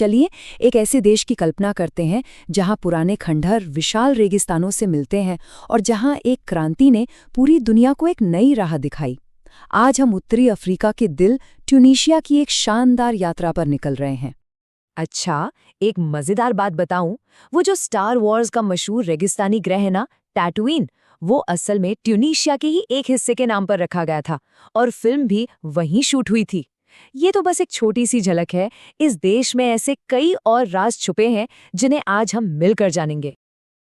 चलिए एक ऐसे देश की कल्पना करते हैं जहां पुराने खंडहर विशाल रेगिस्तानों से मिलते हैं और जहां एक क्रांति ने पूरी दुनिया को एक नई राह दिखाई। आज हम उत्तरी अफ्रीका के दिल ट्यूनीशिया की एक शानदार यात्रा पर निकल रहे हैं। अच्छा, एक मजेदार बात बताऊं, वो जो स्टार वॉर्स का मशहूर रेगिस्तानी ग्रह है ना, टैटूइन, वो असल में ट्यूनीशिया के ही एक हिस्से के नाम पर रखा गया था और फिल्म भी वहीं शूट हुई थी। ये तो बस एक छोटी सी झलक है। इस देश में ऐसे कई और राज छुपे हैं जिन्हें आज हम मिलकर जानेंगे।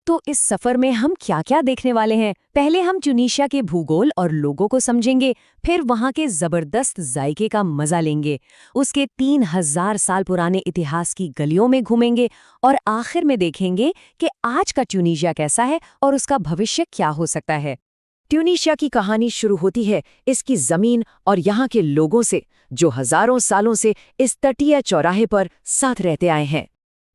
तो इस सफर में हम क्या-क्या देखने वाले हैं? पहले हम ट्यूनीशिया के भूगोल और लोगों को समझेंगे, फिर वहां के जबरदस्त जायके का मजा लेंगे, उसके 3000 साल पुराने इतिहास की गलियों में घूमेंगे और आखिर में देखेंगे कि आज का ट्यूनीशिया कैसा है और उसका भविष्य क्या हो सकता है। ट्यूनीशिया की कहानी शुरू होती है इसकी जमीन और यहाँ के लोगों से, जो हजारों सालों से इस तटीय चौराहे पर साथ रहते आए हैं।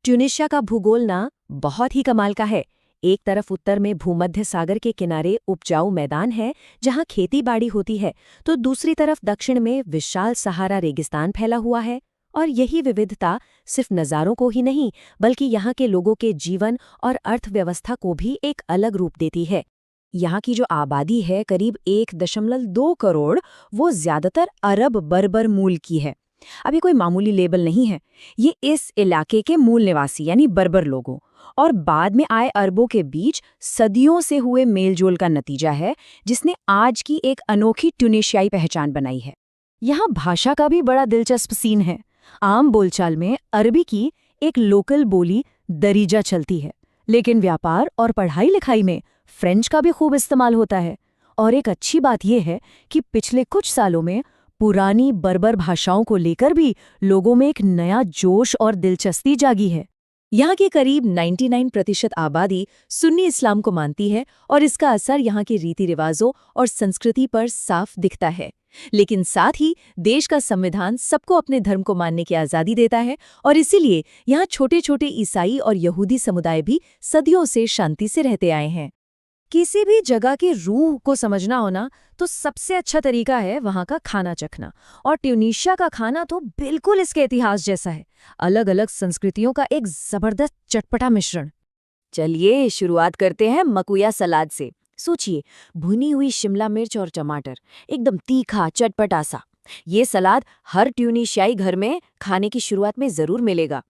ट्यूनीशिया का भूगोल ना बहुत ही कमाल का है। एक तरफ उत्तर में भूमध्य सागर के किनारे उपजाऊ मैदान है जहां खेती बाड़ी होती है, तो दूसरी तरफ दक्षिण में विशाल सहारा रेगिस्तान फैला हुआ है। और यही विविधता सिर्फ नज़ारों को ही नहीं बल्कि यहाँ के लोगों के जीवन और अर्थव्यवस्था को भी एक अलग रूप देती है। यहाँ की जो आबादी है करीब 1.2 करोड़, वो ज्यादातर अरब बर्बर मूल की है। अब ये कोई मामूली लेबल नहीं है, ये इस इलाके के मूल निवासी यानी बर्बर लोगों और बाद में आए अरबों के बीच सदियों से हुए मेलजोल का नतीजा है, जिसने आज की एक अनोखी ट्यूनीशियाई पहचान बनाई है। यहाँ भाषा का भी बड़ा दिलचस्प सीन है। आम बोलचाल में अरबी की एक लोकल बोली दरीजा चलती है, लेकिन व्यापार और पढ़ाई लिखाई में फ्रेंच का भी खूब इस्तेमाल होता है। और एक अच्छी बात यह है कि पिछले कुछ सालों में पुरानी बर्बर भाषाओं को लेकर भी लोगों में एक नया जोश और दिलचस्पी जागी है। यहाँ की करीब 99% आबादी सुन्नी इस्लाम को मानती है और इसका असर यहाँ के रीति रिवाजों और संस्कृति पर साफ दिखता है। लेकिन साथ ही देश का संविधान सबको अपने धर्म को मानने की आज़ादी देता है और इसीलिए यहाँ छोटे छोटे ईसाई और यहूदी समुदाय भी सदियों से शांति से रहते आए हैं। किसी भी जगह की रूह को समझना हो ना, तो सबसे अच्छा तरीका है वहाँ का खाना चखना। और ट्यूनीशिया का खाना तो बिल्कुल इसके इतिहास जैसा है, अलग अलग संस्कृतियों का एक जबरदस्त चटपटा मिश्रण। चलिए शुरुआत करते हैं मकुया सलाद से। सोचिए, भुनी हुई शिमला मिर्च और टमाटर, एकदम तीखा चटपटा सा। ये सलाद हर ट्यूनीशियाई घर में खाने की शुरुआत में जरूर मिलेगा।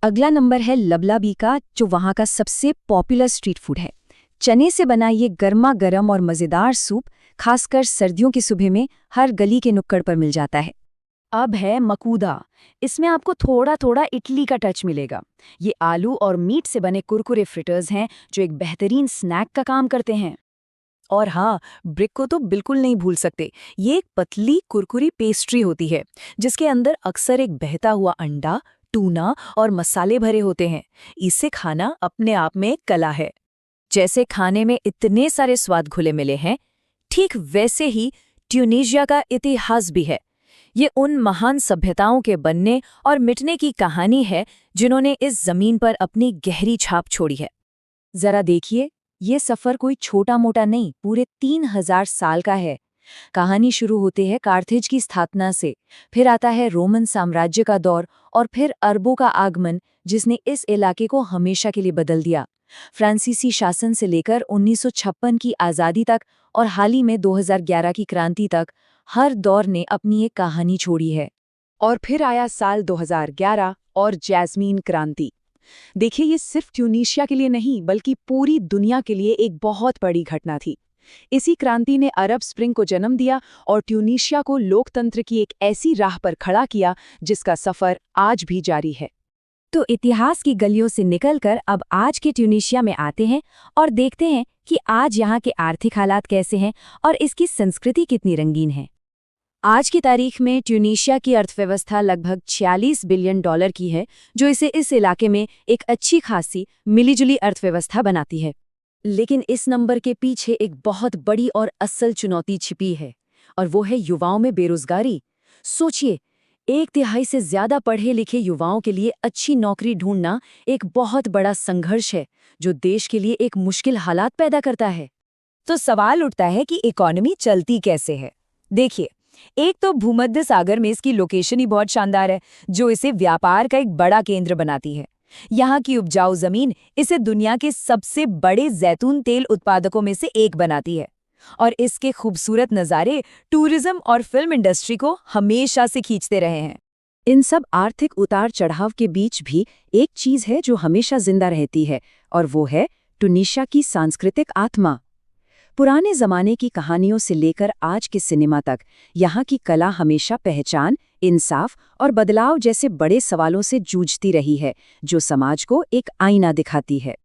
अगला नंबर है लबलाबी का, जो वहाँ का सबसे पॉपुलर स्ट्रीट फूड है। चने से बना ये गर्मा गर्म और मज़ेदार सूप खासकर सर्दियों की सुबह में हर गली के नुक्कड़ पर मिल जाता है। अब है मकूदा। इसमें आपको थोड़ा थोड़ा इडली का टच मिलेगा। ये आलू और मीट से बने कुरकुरे फ्रिटर्स हैं जो एक बेहतरीन स्नैक का काम करते हैं। और हाँ, ब्रिक को तो बिल्कुल नहीं भूल सकते। ये एक पतली कुरकुरी पेस्ट्री होती है जिसके अंदर अक्सर एक बहता हुआ अंडा, टूना और मसाले भरे होते हैं। इससे खाना अपने आप में एक कला है। जैसे खाने में इतने सारे स्वाद घुले मिले हैं, ठीक वैसे ही ट्यूनीशिया का इतिहास भी है। ये उन महान सभ्यताओं के बनने और मिटने की कहानी है जिन्होंने इस जमीन पर अपनी गहरी छाप छोड़ी है। जरा देखिए, ये सफर कोई छोटा मोटा नहीं, पूरे 3000 साल का है। कहानी शुरू होती है कार्थेज की स्थापना से, फिर आता है रोमन साम्राज्य का दौर और फिर अरबों का आगमन जिसने इस इलाके को हमेशा के लिए बदल दिया। फ्रांसीसी शासन से लेकर 1956 की आज़ादी तक और हाल ही में 2011 की क्रांति तक, हर दौर ने अपनी एक कहानी छोड़ी है। और फिर आया साल 2011 और जैस्मीन क्रांति। देखिए, ये सिर्फ ट्यूनीशिया के लिए नहीं बल्कि पूरी दुनिया के लिए एक बहुत बड़ी घटना थी। इसी क्रांति ने अरब स्प्रिंग को जन्म दिया और ट्यूनीशिया को लोकतंत्र की एक ऐसी राह पर खड़ा किया जिसका सफर आज भी जारी है। तो इतिहास की गलियों से निकलकर अब आज के ट्यूनीशिया में आते हैं और देखते हैं कि आज यहाँ के आर्थिक हालात कैसे हैं और इसकी संस्कृति कितनी रंगीन है। आज की तारीख में ट्यूनीशिया की अर्थव्यवस्था लगभग 46 बिलियन डॉलर की है, जो इसे इस इलाके में एक अच्छी खासी मिलीजुली अर्थव्यवस्था बनाती है। लेकिन इस नंबर के पीछे एक बहुत बड़ी और असल चुनौती छिपी है, और वो है युवाओं में बेरोजगारी। सोचिए, 1/3 से ज्यादा पढ़े लिखे युवाओं के लिए अच्छी नौकरी ढूंढना एक बहुत बड़ा संघर्ष है, जो देश के लिए एक मुश्किल हालात पैदा करता है। तो सवाल उठता है कि इकोनॉमी चलती कैसे है। देखिए, एक तो भूमध्य सागर में इसकी लोकेशन ही बहुत शानदार है, जो इसे व्यापार का एक बड़ा केंद्र बनाती है। यहाँ की उपजाऊ जमीन इसे दुनिया के सबसे बड़े जैतून तेल उत्पादकों में से एक बनाती है। और इसके खूबसूरत नज़ारे टूरिज्म और फिल्म इंडस्ट्री को हमेशा से खींचते रहे हैं। इन सब आर्थिक उतार चढ़ाव के बीच भी एक चीज है जो हमेशा जिंदा रहती है, और वो है टुनीशिया की सांस्कृतिक आत्मा। पुराने जमाने की कहानियों से लेकर आज के सिनेमा तक यहाँ की कला हमेशा पहचान, इंसाफ और बदलाव जैसे बड़े सवालों से जूझती रही है, जो समाज को एक आईना दिखाती है।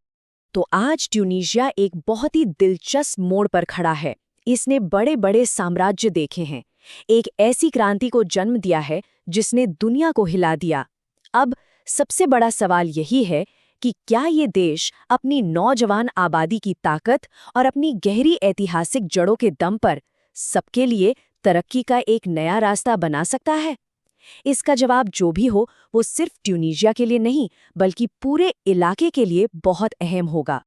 तो आज ट्यूनीशिया एक बहुत ही दिलचस्प मोड़ पर खड़ा है। इसने बड़े बड़े साम्राज्य देखे हैं, एक ऐसी क्रांति को जन्म दिया है जिसने दुनिया को हिला दिया। अब सबसे बड़ा सवाल यही है कि क्या ये देश अपनी नौजवान आबादी की ताकत और अपनी गहरी ऐतिहासिक जड़ों के दम पर सबके लिए तरक्की का एक नया रास्ता बना सकता है? इसका जवाब जो भी हो, वो सिर्फ ट्यूनीशिया के लिए नहीं, बल्कि पूरे इलाके के लिए बहुत अहम होगा।